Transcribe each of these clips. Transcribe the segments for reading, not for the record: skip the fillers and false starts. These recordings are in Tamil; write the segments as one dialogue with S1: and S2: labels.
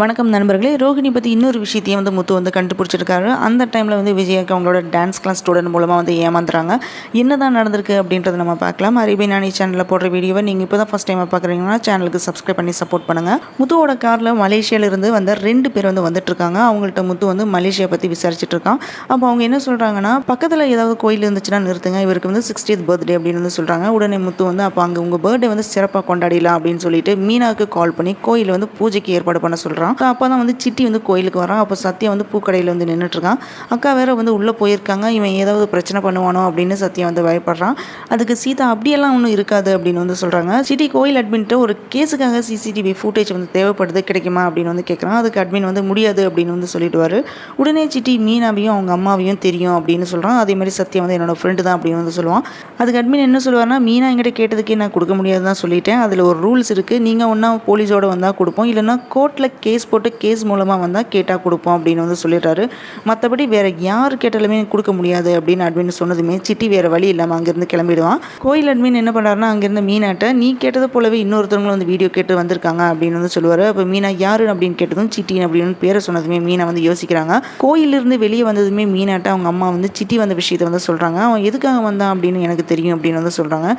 S1: வணக்கம் நண்பர்களே. ரோகிணி பற்றி இன்னொரு விஷயத்தையும் முத்து கண்டுபிடிச்சிருக்காரு. அந்த டைமில் விஜயாக்கு அவங்களோட டான்ஸ் கிளாஸ் ஸ்டூடெண்ட் மூலமாக ஏமாந்துறாங்க. என்ன தான் நடந்திருக்கு அப்படின்றத நம்ம பார்க்கலாம். அரேபியன் நானி சேனலில் போடுற வீடியோவை நீங்கள் இப்போ தான் ஃபஸ்ட் டைம் பார்க்குறீங்கன்னா சேனலுக்கு சப்ஸ்கிரைப் பண்ணி சப்போர்ட் பண்ணுங்கள். முத்துவோட காரில் மலேசியாவிலிருந்து வந்த 2 பேர் வந்துட்டுருக்காங்க. அவங்கள்ட்ட முத்து மலேசியா பற்றி விசாரிச்சுட்டு இருக்கான். அப்போ அவங்க என்ன சொல்கிறாங்கன்னா, பக்கத்தில் ஏதாவது கோயில் இருந்துச்சுன்னா நிறுத்துங்க, இவருக்கு 60th பர்த்டே அப்படின்னு சொல்கிறாங்க. உடனே முத்து அப்போ அங்கே உங்கள் பர்த்டே சிறப்பாக கொண்டாடிடலாம் அப்படின்னு சொல்லிட்டு மீனாவுக்கு கால் பண்ணி கோயில் பூஜைக்கு ஏற்பாடு பண்ண சொல்கிறான். அப்போ தான் சிட்டி கோயிலுக்கு வரான். அப்போ சத்யா பூக்கடையில் நின்றுட்டுருக்கான். அக்கா வேற உள்ளே போயிருக்காங்க, இவன் ஏதாவது பிரச்சனை பண்ணுவானோ அப்படின்னு சத்யா பயப்படுறான். அதுக்கு சீதா அப்படியெல்லாம் ஒன்றும் இருக்காது அப்படின்னு சொல்கிறாங்க. சிட்டி கோயில் அட்மின்ட்டு ஒரு கேஸுக்காக சிசிடிவி ஃபுட்டேஜ் தேவைப்படுது, கிடைக்குமா அப்படின்னு கேட்குறான். அதுக்கு அட்மின் முடியாது அப்படின்னு சொல்லிடுவார். உடனே சிட்டி மீனாவையும் அவங்க அம்மாவையும் தெரியும் அப்படின்னு சொல்கிறான். அதே மாதிரி சத்யா என்னோட ஃப்ரெண்டு தான் அப்படின்னு சொல்லுவான். அதுக்கு அட்மின் என்ன சொல்லுவார்னா, மீனா என்கிட்ட கேட்டதுக்கே நான் கொடுக்க முடியாது தான் சொல்லிட்டேன். அதில் ஒரு ரூல்ஸ் இருக்குது, நீங்கள் ஒன்றா போலீஸோடு வந்தால் கொடுப்போம், இல்லைன்னா கோர்ட்டில் கேஸ் போட்டு கேஸ் மூலமாக வந்தால் கேட்டால் கொடுப்போம் அப்படின்னு சொல்லிடுறாரு. மற்றபடி வேறு யார் கேட்டாலுமே கொடுக்க முடியாது அப்படின்னு அட்மின் சொன்னதுமே சிட்டி வேறு வழி இல்லாமல் அங்கேருந்து கிளம்பிடுவான். கோயில் அட்மின் என்ன பண்ணுறாருன்னா, அங்கேருந்து மீனாட்ட நீ கேட்டது போலவே இன்னொருத்தவங்களும் வீடியோ கேட்டு வந்திருக்காங்க அப்படின்னு சொல்லுவார். அப்போ மீனா யார் அப்படின்னு கேட்டதும் சிட்டி அப்படின்னு பேரை சொன்னதுமே மீனா யோசிக்கிறாங்க. கோயிலிருந்து வெளியே வந்ததுமே மீனாட்ட அவங்க அம்மா சிட்டி வந்த விஷயத்தை சொல்கிறாங்க. அவன் எதுக்காக வந்தான் அப்படின்னு எனக்கு தெரியும் அப்படின்னு சொல்கிறாங்க.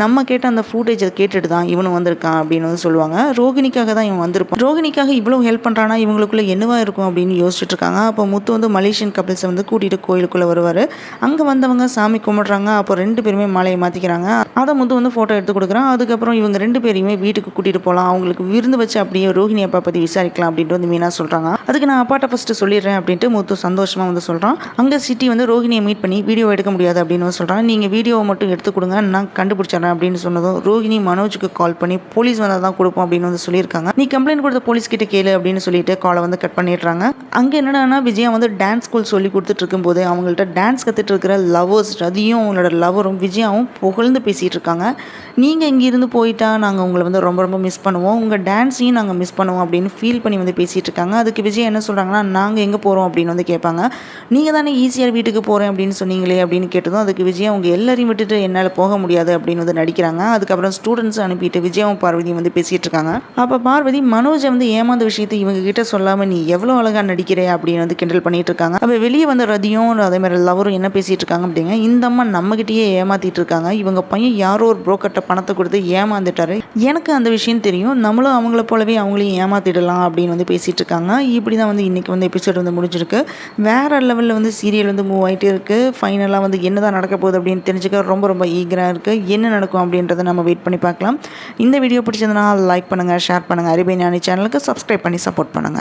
S1: நம்ம கேட்ட அந்த ஃபுட்டேஜை கேட்டுட்டு தான் இவனும் வந்திருக்கான் அப்படின்னு சொல்லுவாங்க. ரோகிணிக்காக தான் இவன் வந்திருப்பான். ரோகிணிக்காக இவ்வளோ ஹெல்ப் பண்ணுறானா, இவங்களுக்குள்ள என்னவா இருக்கும் அப்படின்னு யோசிச்சுட்டு இருக்காங்க. அப்போ முத்து மலேசியன் கப்பிள்ஸை கூட்டிகிட்டு கோயிலுக்குள்ளே வருவார். அங்கே வந்தவங்க சாமி கும்பிட்றாங்க. அப்போ 2 பேருமே மாலையை மாற்றிக்கிறாங்க. அதை முத்து ஃபோட்டோ எடுத்து கொடுக்குறான். அதுக்கப்புறம் இவங்க 2 பேரையுமே வீட்டுக்கு கூட்டிகிட்டு போகலாம், அவங்களுக்கு விருந்து வச்சு அப்படியே ரோஹிணி அப்பா பற்றி விசாரிக்கலாம் அப்படின்ட்டு மீனா சொல்கிறாங்க. அதுக்கு நான் அப்பாட்ட ஃபஸ்ட்டு சொல்லிடுறேன் அப்படின்ட்டு முத்து சந்தோஷமாக சொல்கிறான். அங்கே சிட்டி ரோஹிணியை மீட் பண்ணி வீடியோ எடுக்க முடியாது அப்படின்னு சொல்கிறான். நீங்கள் வீடியோவை மட்டும் எடுத்து கொடுங்க, நான் கண்டுபிடிச்சிடறேன் அப்படின்னு சொன்னதும் ரோஹிணி மனோஜுக்கு கால் பண்ணி போலீஸ் வந்தால் தான் கொடுப்போம் அப்படின்னு சொல்லியிருக்காங்க. நீ கம்ப்ளைண்ட் கொடுத்த போலீஸ் கிட்ட கேளு அப்படின்னு சொல்லிட்டு காலை கட் பண்ணிடுறாங்க. அங்கே என்னடானா, விஜயா டான்ஸ் ஸ்கூல் சொல்லி கொடுத்துட்டு இருக்கும்போது அவங்கள்ட்ட டான்ஸ் கற்றுட்டு இருக்கிற லவர்ஸ் ரதியும் அவங்களோட லவரும் விஜயாவும் புகழ்ந்து பேசிகிட்டு இருக்காங்க. நீங்கள் இங்கேருந்து போயிட்டா நாங்கள் உங்களை ரொம்ப ரொம்ப மிஸ் பண்ணுவோம், உங்கள் டான்ஸையும் நாங்கள் மிஸ் பண்ணுவோம் அப்படின்னு ஃபீல் பண்ணி பேசிகிட்டு இருக்காங்க. அதுக்கு விஜய் என்ன சொல்கிறாங்கன்னா, நாங்கள் எங்கே போகிறோம் அப்படின்னு கேட்பாங்க. நீங்கள் தானே ஈஸியாக வீட்டுக்கு போகிறேன் அப்படின்னு சொன்னீங்களே அப்படின்னு கேட்டதும் அதுக்கு விஜயா அவங்க எல்லாரையும் விட்டுட்டு என்னால் போக முடியாது அப்படின்னு நடிக்கிறாங்க. அதுக்கப்புறம் ஸ்டூடெண்ட்ஸ் அனுப்பிட்டு விஜயாவும் பார்வதியும் பேசிகிட்டு இருக்காங்க. அப்போ பார்வதி மனோஜை ஏமாந்த விஷயத்தை இவங்க கிட்ட சொல்லாமல் நீ எவ்வளோ அழகாக நடிக்கிறே அப்படின்னு கிண்டல் பண்ணிட்டு இருக்காங்க. அப்போ வெளியே வந்த ரதியும் அதே மாதிரி லவரும் என்ன பேசிகிட்டு இருக்காங்க அப்படிங்க, இந்த அம்மா நம்மகிட்டயே ஏமாத்திட்டு இருக்காங்க, இவங்க பையன் யாரோ ஒரு புரோக்கர்ட்ட பணத்தை கொடுத்து ஏமாந்துட்டாரு, எனக்கு அந்த விஷயம் தெரியும், நம்மளும் அவங்கள போலவே அவங்களையும் ஏமாத்திடலாம் அப்படின்னு பேசிகிட்டு இருக்காங்க. இப்படி தான் இன்னைக்கு எபிசோட் முடிஞ்சிருக்கு. வேற லெவலில் சீரியல் மூவ் ஆகிட்டே இருக்குது. ஃபைனலாக என்னதான் நடக்க போகுது அப்படின்னு தெரிஞ்சுக்க ரொம்ப ரொம்ப ஈகராக இருக்குது. என்ன நடக்கும் அப்படின்றத நம்ம வெயிட் பண்ணி பார்க்கலாம். இந்த வீடியோ பிடிச்சதுன்னா லைக் பண்ணுங்கள், ஷேர் பண்ணுங்கள், அரேபியன் நானி சேனலுக்கு சப்ஸ்கிரைப் பண்ணி சப்போர்ட் பண்ணுங்கள்.